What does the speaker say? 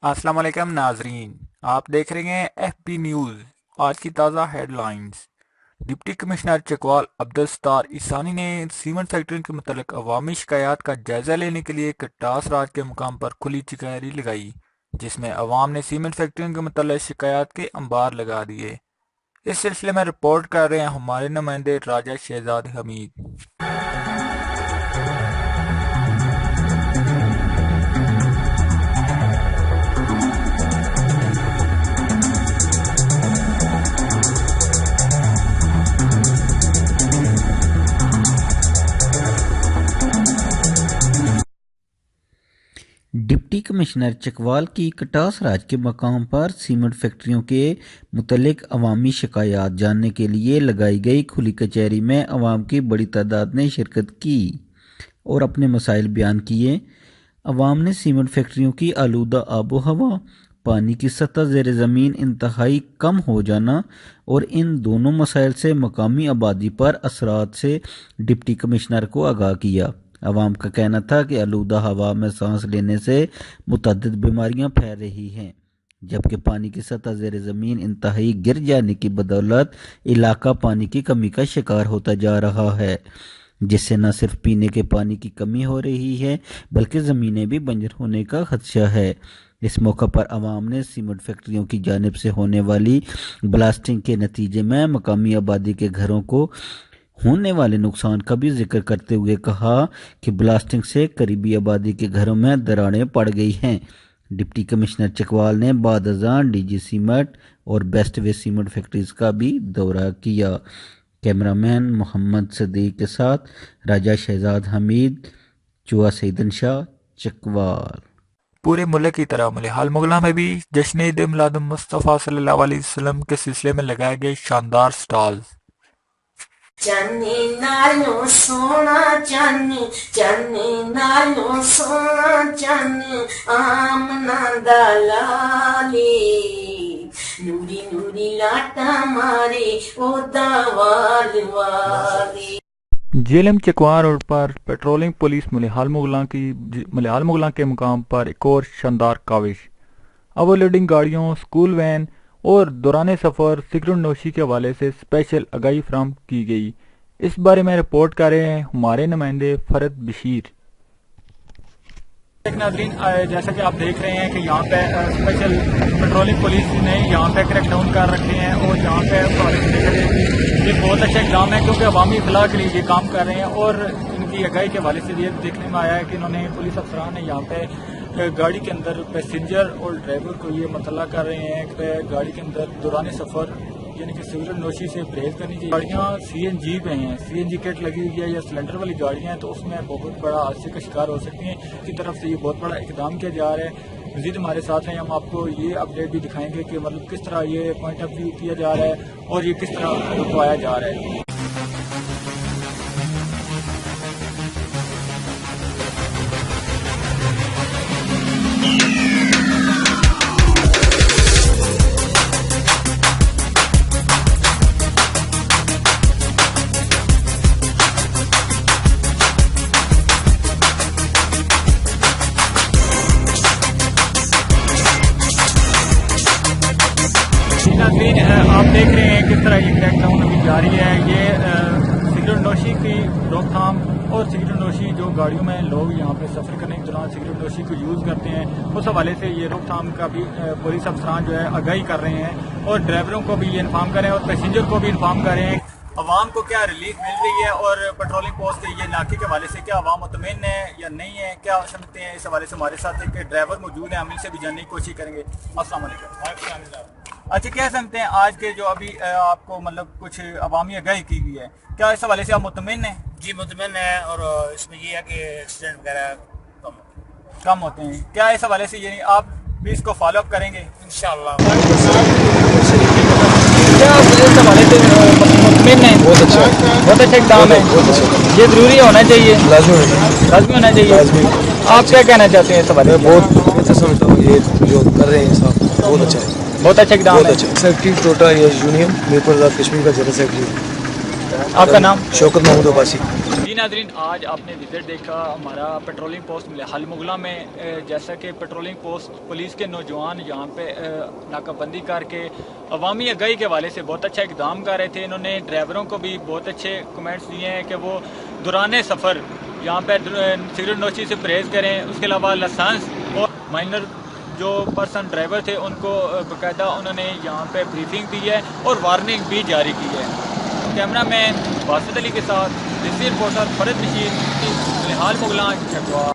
السلام علیکم ناظرین، آپ دیکھ رہے ہیں ایف پی نیوز۔ آج کی تازہ headlines. Deputy commissioner Chakwal Abdul Sattar Isani نے سیمنٹ فیکٹری کے متعلق عوامی شکایات کا جائزہ لینے کے لیے کٹاس راج کے مقام پر کھلی چکیری لگائی، جس میں عوام نے سیمنٹ فیکٹری کے متعلق شکایات کے انبار لگا دیے۔ اس سلسلے میں رپورٹ کر رہے ہیں ہمارے نمائندے راجہ شہزاد حمید۔ ڈپٹی کمشنر چکوال کی کٹاس راج کے مقام پر سیمنٹ فیکٹریوں کے متعلق عوامی شکایات جاننے کے لیے لگائی گئی کھلی کچہری میں عوام کی بڑی تعداد نے شرکت کی اور اپنے مسائل بیان کیے۔ عوام نے سیمنٹ فیکٹریوں کی آلودہ آب و ہوا، پانی کی سطح زیر زمین انتہائی کم ہو جانا اور ان دونوں مسائل سے مقامی آبادی پر اثرات سے ڈپٹی کمشنر کو آگاہ کیا۔ عوام کا کہنا تھا کہ آلودہ ہوا میں سانس لینے سے متعدد بیماریاں پھیل رہی ہیں، جبکہ پانی کی سطح زیر زمین انتہائی گر جانے کی بدولت علاقہ پانی کی کمی کا شکار ہوتا جا رہا ہے، جس سے نہ صرف پینے کے پانی کی کمی ہو رہی ہے بلکہ زمینیں بھی بنجر ہونے کا خدشہ ہے۔ اس موقع پر عوام نے سیمنٹ فیکٹریوں کی جانب سے ہونے والی بلاسٹنگ کے نتیجے میں مقامی آبادی کے گھروں کو ہونے والے نقصان کا بھی ذکر کرتے ہوئے کہا کہ بلاسٹنگ سے قریبی آبادی کے گھروں میں دراڑیں پڑ گئی ہیں۔ ڈپٹی کمشنر چکوال نے بعد ازاں ڈی جی سیمنٹ اور بیسٹ وے سیمنٹ فیکٹریز کا بھی دورہ کیا۔ کیمرامین محمد صدیق کے ساتھ راجہ شہزاد حمید، چوا سیدن شاہ، چکوال۔ پورے ملک کی طرح ملیحال مغلاں میں بھی جشن عید میلاد مصطفیٰ صلی اللہ علیہ وسلم کے سلسلے میں لگائے گئے شاندار سٹالز۔ چانے نالوں سونا چانے، چانے نالوں سونا چانے، آمنا دا لالے، نوری نوری لاٹا مارے او دا وال والے۔ جیلم چکوال روڈ پر پیٹرولنگ پولیس ملیحال مغلاں کے مقام پر ایک اور شاندار کاوش۔ اوور لوڈنگ گاڑیوں، سکول وین اور دوران سفر سگریٹ نوشی کے حوالے سے اسپیشل آگاہی فراہم کی گئی۔ اس بارے میں رپورٹ کر رہے ہیں ہمارے نمائندے فرد بشیر۔ ناظرین، جیسا کہ آپ دیکھ رہے ہیں کہ یہاں پہ اسپیشل پیٹرولنگ پولیس نے یہاں پہ کریک ڈاؤن کر رکھے ہیں اور یہاں پہ یہ بہت اچھا اقدام ہے کیونکہ عوامی اطلاع کے لیے یہ کام کر رہے ہیں، اور ان کی آگاہی کے حوالے سے یہ دیکھنے میں آیا ہے کہ انہوں نے پولیس افسران نے یہاں پہ گاڑی کے اندر پیسنجر اور ڈرائیور کو یہ مطلع کر رہے ہیں کہ گاڑی کے اندر دوران سفر یعنی کہ سگریٹ نوشی سے پرہیز کرنی چاہیے۔ گاڑیاں سی این جی پہ ہیں، سی این جی کٹ لگی ہوئی ہے یا سلنڈر والی گاڑیاں ہیں تو اس میں بہت بڑا حادثے کا شکار ہو سکتی ہیں۔ کی طرف سے یہ بہت بڑا اقدام کیا جا رہا ہے۔ مزید ہمارے ساتھ ہیں، ہم آپ کو یہ اپڈیٹ بھی دکھائیں گے کہ مطلب کس طرح یہ پوائنٹ آف ویو کیا جا رہا ہے اور یہ کس طرح رکوایا جا رہا ہے۔ ناظرین، آپ دیکھ رہے ہیں کس طرح یہ کریک ڈاؤن ابھی جاری ہے۔ یہ سگریٹ نوشی کی روک تھام اور سگریٹ نوشی جو گاڑیوں میں لوگ یہاں پہ سفر کرنے کے دوران سگریٹ نوشی کو یوز کرتے ہیں، اس حوالے سے یہ روک تھام کا بھی پولیس افسران جو ہے آگاہی کر رہے ہیں اور ڈرائیوروں کو بھی یہ انفارم کر رہے ہیں اور پیسنجر کو بھی انفارم کر رہے ہیں۔ عوام کو کیا ریلیف مل رہی ہے اور پیٹرولنگ پوسٹ کے یہ ناکے کے حوالے سے کیا عوام مطمئن ہے یا نہیں ہے، کیا سمجھتے ہیں؟ اس حوالے سے ہمارے ساتھ ایک ڈرائیور موجود ہیں، ہم ان سے بھی جاننے کی کوشش کریں گے۔ السلام علیکم۔ اچھا، کیا سمجھتے ہیں آج کے جو ابھی آپ کو مطلب کچھ عوامی آگاہی کی گئی ہے، کیا اس حوالے سے آپ مطمئن ہیں؟ جی مطمئن ہے، اور اس میں یہ ہے کہ ایکسیڈنٹ وغیرہ کم ہوتے ہیں۔ کیا اس حوالے سے یعنی آپ بھی اس کو فالو اپ کریں گے انشاءاللہ؟ کیا اس حوالے سے مطمئن ہیں؟ بہت اچھا اقدام ہے، یہ ضروری ہونا چاہیے، لازمی ہونا چاہیے۔ آپ کیا کہنا چاہتے ہیں اس حوالے سے؟ بہت اچھا سمجھتا ہوں، یہ جو کر رہے ہیں صاحب بہت اچھا ہے، بہت اچھا اقدام بہت ہے۔ اچھا۔ سیکرٹری ٹوٹا یونین میرپور آزاد کشمیر کا جنرل سیکرٹری۔ آپ کا نام؟ شوکت محمود عباسی۔ جی جی ناظرین، آج آپ نے وزٹ دیکھا ہمارا پیٹرولنگ پوسٹ حل مغلاں میں، جیسا کہ پیٹرولنگ پوسٹ پولیس کے نوجوان یہاں پہ ناکہ بندی کر کے عوامی آگاہی کے حوالے سے بہت اچھا اقدام کر رہے تھے. انہوں نے ڈرائیوروں کو بھی بہت اچھے کمنٹس دیے ہیں کہ وہ دوران سفر یہاں پہ سگریٹ نوشی سے پرہیز کریں. اس کے علاوہ لائسنس اور مائنر جو پرسن ڈرائیور تھے ان کو باقاعدہ انہوں نے یہاں پہ بریفنگ دی ہے اور وارننگ بھی جاری کی ہے. کیمرہ مین باسط علی کے ساتھ ڈی سی رپورٹر فرد رشید، حال مغلاں چکوال.